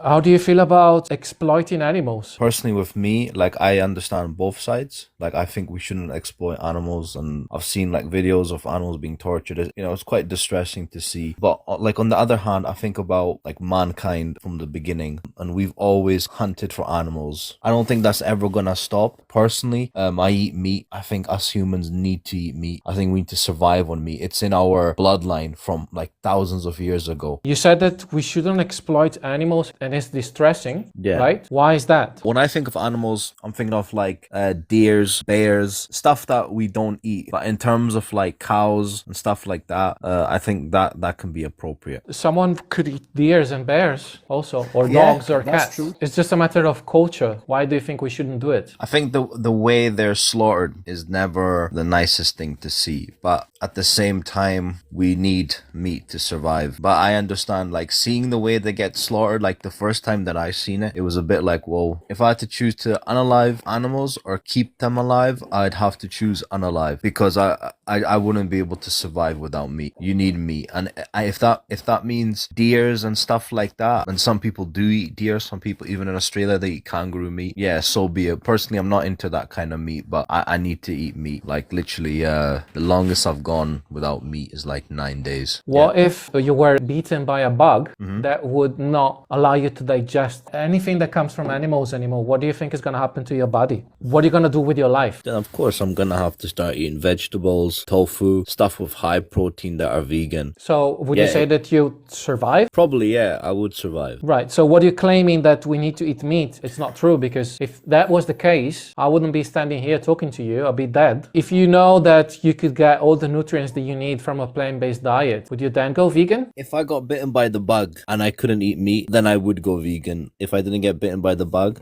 How do you feel about exploiting animals? Personally, with me, like I understand both sides. Like I think we shouldn't exploit animals, and I've seen like videos of animals being tortured. It's quite distressing to see. But like on the other hand, I think about like mankind from the beginning, and we've always hunted for animals. I don't think that's ever gonna stop. Personally, I eat meat. I think us humans need to eat meat. I think we need to survive on meat. It's in our bloodline from like thousands of years ago. You said that we shouldn't exploit animals and it's distressing, Yeah. right? Why is that? When I think of animals, I'm thinking of like deers, bears, stuff that we don't eat. But in terms of like cows and stuff like that, I think that can be appropriate. Someone could eat deers and bears also, or Yeah, dogs or that's cats. true. It's just a matter of culture. Why do you think we shouldn't do it? I think the way they're slaughtered is never the nicest thing to see. But at the same time, we need meat to survive. But I understand like seeing the way they get slaughtered, like the first time that I seen it, it was a bit like, whoa, if I had to choose to unalive animals or keep them alive, I'd have to choose unalive because I wouldn't be able to survive without meat. You need meat. And if that means deers and stuff like that, and some people do eat deer, some people even in Australia, they eat kangaroo meat. Yeah, so be it. Personally, I'm not into that kind of meat, but I need to eat meat. Like literally, the longest I've gone without meat is like 9 days. What if you were beaten by a bug that would not allow you to digest anything that comes from animals anymore? What do you think is going to happen to your body? What are you going to do with your life? Then of course I'm gonna have to start eating vegetables, tofu, stuff with high protein that are vegan. So would you say that you survive? Probably, yeah, I would survive. Right. So what you're claiming that we need to eat meat, it's not true, because if that was the case, I wouldn't be standing here talking to you. I'd be dead. If you know that you could get all the nutrients that you need from a plant-based diet, would you then go vegan? If I got bitten by the bug and I couldn't eat meat, then I would go vegan. If I didn't get bitten by the bug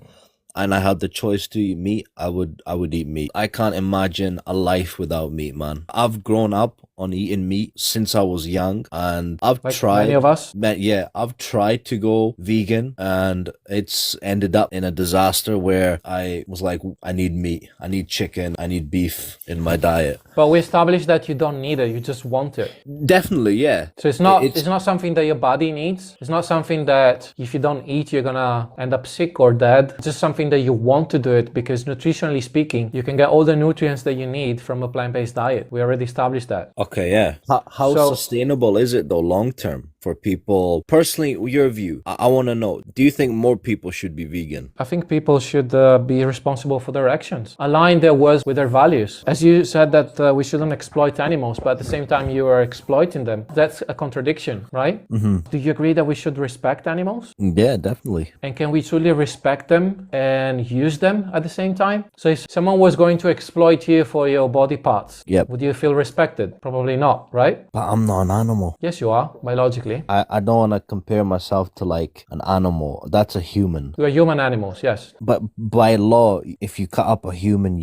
and I had the choice to eat meat, I would eat meat. I can't imagine a life without meat, man. I've grown up on eating meat since I was young, and I've tried. Many of us. Yeah, I've tried to go vegan, and it's ended up in a disaster where I was like, I need meat, I need chicken, I need beef in my diet. But we established that you don't need it, you just want it. Definitely, yeah. So it's not something that your body needs. It's not something that if you don't eat, you're gonna end up sick or dead. It's just something that you want to do it because nutritionally speaking, you can get all the nutrients that you need from a plant-based diet. We already established that. Okay, yeah. How sustainable is it though long term for people? Personally, your view, I want to know, do you think more people should be vegan? I think people should be responsible for their actions, align their words with their values. As you said that we shouldn't exploit animals, but at the same time you are exploiting them. That's a contradiction, right? Mm-hmm. Do you agree that we should respect animals? Yeah, definitely. And can we truly respect them and use them at the same time? So if someone was going to exploit you for your body parts, would you feel respected? Probably not, right? But I'm not an animal. Yes, you are, biologically. I don't want to compare myself to like an animal. That's a human. We are human animals, yes. But by law, if you cut up a human,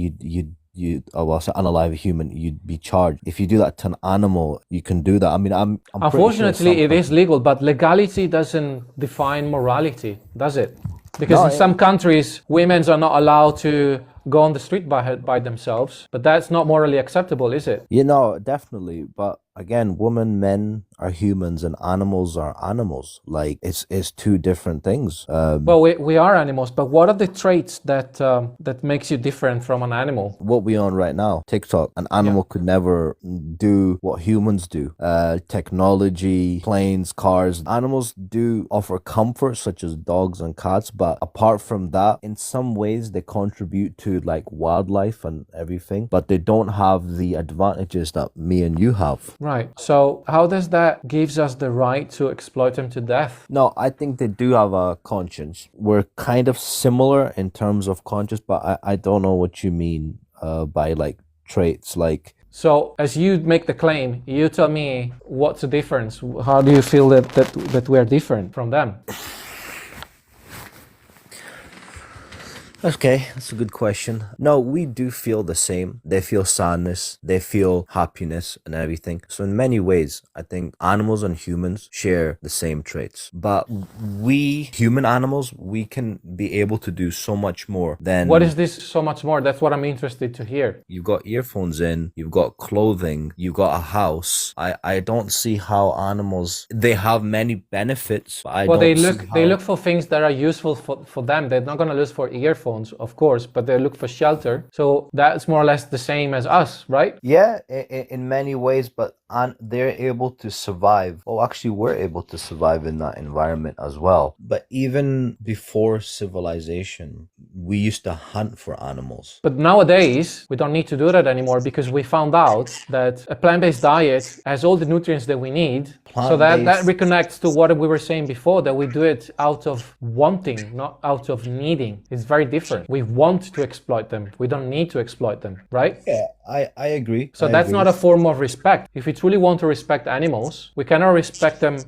unalive a human, you'd be charged. If you do that to an animal, you can do that. I mean, I'm unfortunately, it is legal, but legality doesn't define morality, does it? Because in some countries, women are not allowed to go on the street by themselves, but that's not morally acceptable, is it? Definitely. But again, women, men are humans and animals are animals. Like it's two different things. Well, we are animals, but what are the traits that makes you different from an animal? What we on right now, TikTok. An animal could never do what humans do. Technology, planes, cars. Animals do offer comfort, such as dogs and cats, but apart from that, in some ways they contribute to like wildlife and everything, but they don't have the advantages that me and you have. Right. So how does that gives us the right to exploit them to death? No, I think they do have a conscience. We're kind of similar in terms of conscience, but I don't know what you mean by like traits. Like, so as you make the claim, you tell me what's the difference. How do you feel that we're different from them? Okay, that's a good question. No, we do feel the same. They feel sadness, they feel happiness and everything. So in many ways, I think animals and humans share the same traits. But we human animals, we can be able to do so much more than What is this so much more? That's what I'm interested to hear. you've got earphones in, you've got clothing, you've got a house. I don't see how animals they have many benefits, but I Well, don't they look for things that are useful for them. They're not going to look for earphones, of course, but they look for shelter. So that's more or less the same as us, right? Yeah, in many ways, but they're able to survive. Oh, actually, we're able to survive in that environment as well. But even before civilization, we used to hunt for animals. But nowadays, we don't need to do that anymore because we found out that a plant-based diet has all the nutrients that we need. So that reconnects to what we were saying before, that we do it out of wanting, not out of needing. It's very different. We want to exploit them. We don't need to exploit them, right? Yeah, I agree. So that's not a form of respect. If we truly want to respect animals, we cannot respect them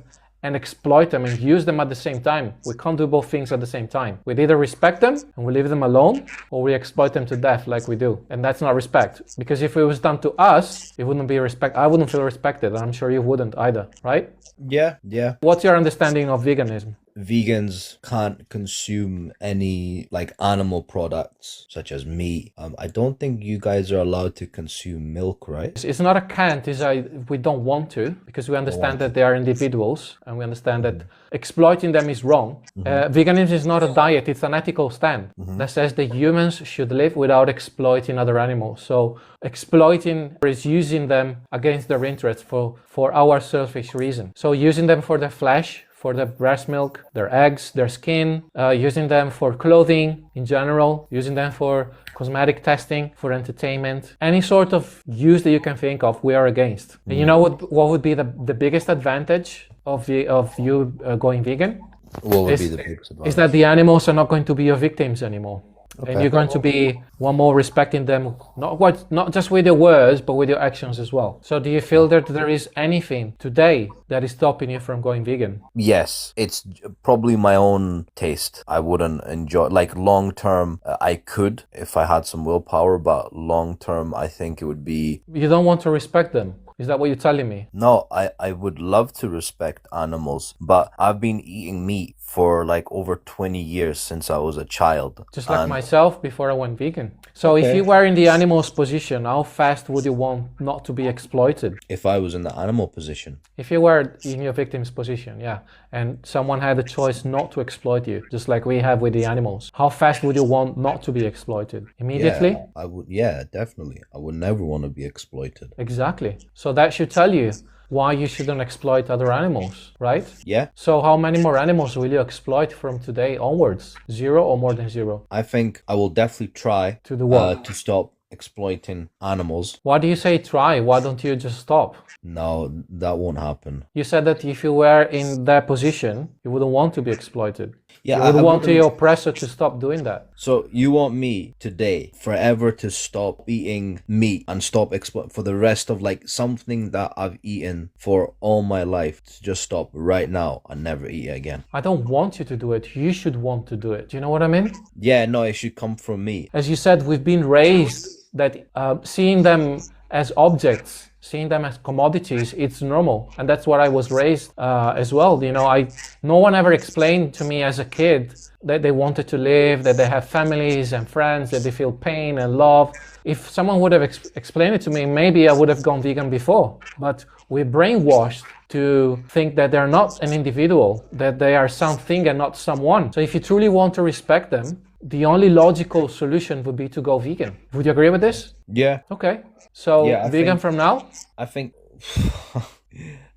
and exploit them and use them at the same time. We can't do both things at the same time. We either respect them and we leave them alone, or we exploit them to death like we do. And that's not respect. Because if it was done to us, it wouldn't be respect. I wouldn't feel respected, and I'm sure you wouldn't either, right? Yeah. What's your understanding of veganism? Vegans can't consume any like animal products such as meat. I don't think you guys are allowed to consume milk, right? It's not a can't, it's a we don't want to, because we understand that they are individuals and we understand that exploiting them is wrong. Veganism is not a diet, it's an ethical stand that says that humans should live without exploiting other animals. So exploiting is using them against their interests for our selfish reason. So using them for their flesh, for their breast milk, their eggs, their skin, using them for clothing in general, using them for cosmetic testing, for entertainment, any sort of use that you can think of, we are against. And you know what would be the biggest advantage of you going vegan? What would be the biggest advantage? Is that the animals are not going to be your victims anymore. Okay. And you're going to be one more respecting them, not just with your words, but with your actions as well. So do you feel that there is anything today that is stopping you from going vegan? Yes, it's probably my own taste. I wouldn't enjoy, like long term, I could if I had some willpower, but long term, I think it would be... You don't want to respect them? Is that what you're telling me? No, I would love to respect animals, but I've been eating meat for like over 20 years since I was a child. Just like myself before I went vegan. So if you were in the animal's position, how fast would you want not to be exploited? If I was in the animal position. If you were in your victim's position, yeah, and someone had a choice not to exploit you, just like we have with the animals, how fast would you want not to be exploited? Immediately? Yeah, I would. Yeah, definitely. I would never want to be exploited. Exactly. So that should tell you why you shouldn't exploit other animals, right? Yeah. So how many more animals will you exploit from today onwards? 0 or more than 0? I think I will definitely try to do what? To stop exploiting animals. Why do you say try? Why don't you just stop? No, that won't happen. You said that if you were in their position, you wouldn't want to be exploited. Yeah, you would want the oppressor to stop doing that. So you want me today forever to stop eating meat and stop for the rest of like something that I've eaten for all my life, to just stop right now and never eat it again? I don't want you to do it. You should want to do it. Do you know what I mean? Yeah, no, it should come from me. As you said, we've been raised that seeing them as objects, seeing them as commodities, it's normal. And that's what I was raised as well. You know, no one ever explained to me as a kid that they wanted to live, that they have families and friends, that they feel pain and love. If someone would have explained it to me, maybe I would have gone vegan before. But we're brainwashed to think that they're not an individual, that they are something and not someone. So if you truly want to respect them, the only logical solution would be to go vegan. Would you agree with this? Yeah. Okay. So vegan from now? I think...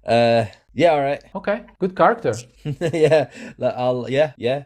yeah, all right. Okay. Good character. Yeah. Yeah.